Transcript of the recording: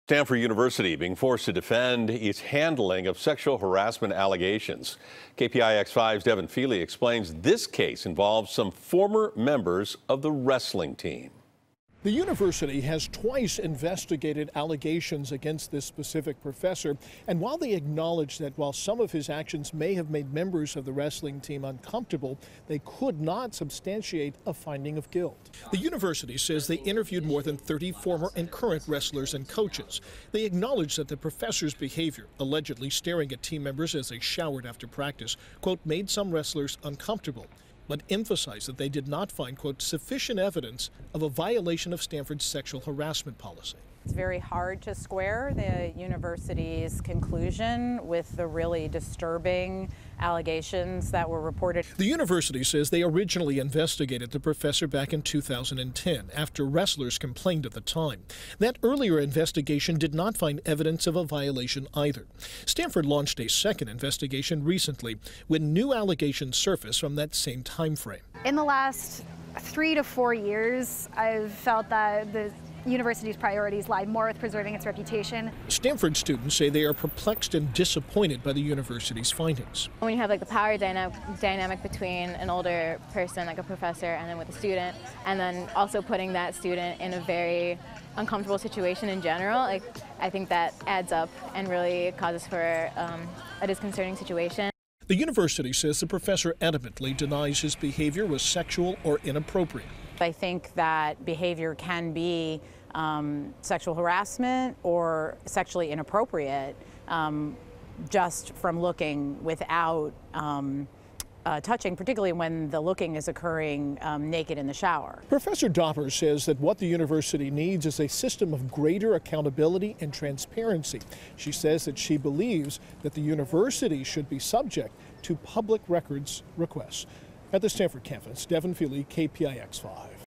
Stanford University being forced to defend its handling of sexual harassment allegations. KPIX 5's Devin Fehely explains this case involves some former members of the wrestling team. The university has twice investigated allegations against this specific professor, and while they acknowledge that while some of his actions may have made members of the wrestling team uncomfortable, they could not substantiate a finding of guilt. The university says they interviewed more than 30 former and current wrestlers and coaches. They acknowledge that the professor's behavior, allegedly staring at team members as they showered after practice, quote, made some wrestlers uncomfortable, but emphasized that they did not find, quote, sufficient evidence of a violation of Stanford's sexual harassment policy. It's very hard to square the university's conclusion with the really disturbing allegations that were reported. The university says they originally investigated the professor back in 2010 after wrestlers complained at the time. That earlier investigation did not find evidence of a violation either. Stanford launched a second investigation recently when new allegations surfaced from that same time frame. In the last 3 to 4 years, I've felt that the university's priorities lie more with preserving its reputation. Stanford students say they are perplexed and disappointed by the university's findings. When you have like the power dynamic between an older person, like a professor, and then with a student, and then also putting that student in a very uncomfortable situation in general, like I think that adds up and really causes for a disconcerting situation. The university says the professor adamantly denies his behavior was sexual or inappropriate. I think that behavior can be sexual harassment or sexually inappropriate just from looking without touching, particularly when the looking is occurring naked in the shower. Professor Dopper says that what the university needs is a system of greater accountability and transparency. She says that she believes that the university should be subject to public records requests. At the Stanford campus, Devin Fehely, KPIX 5.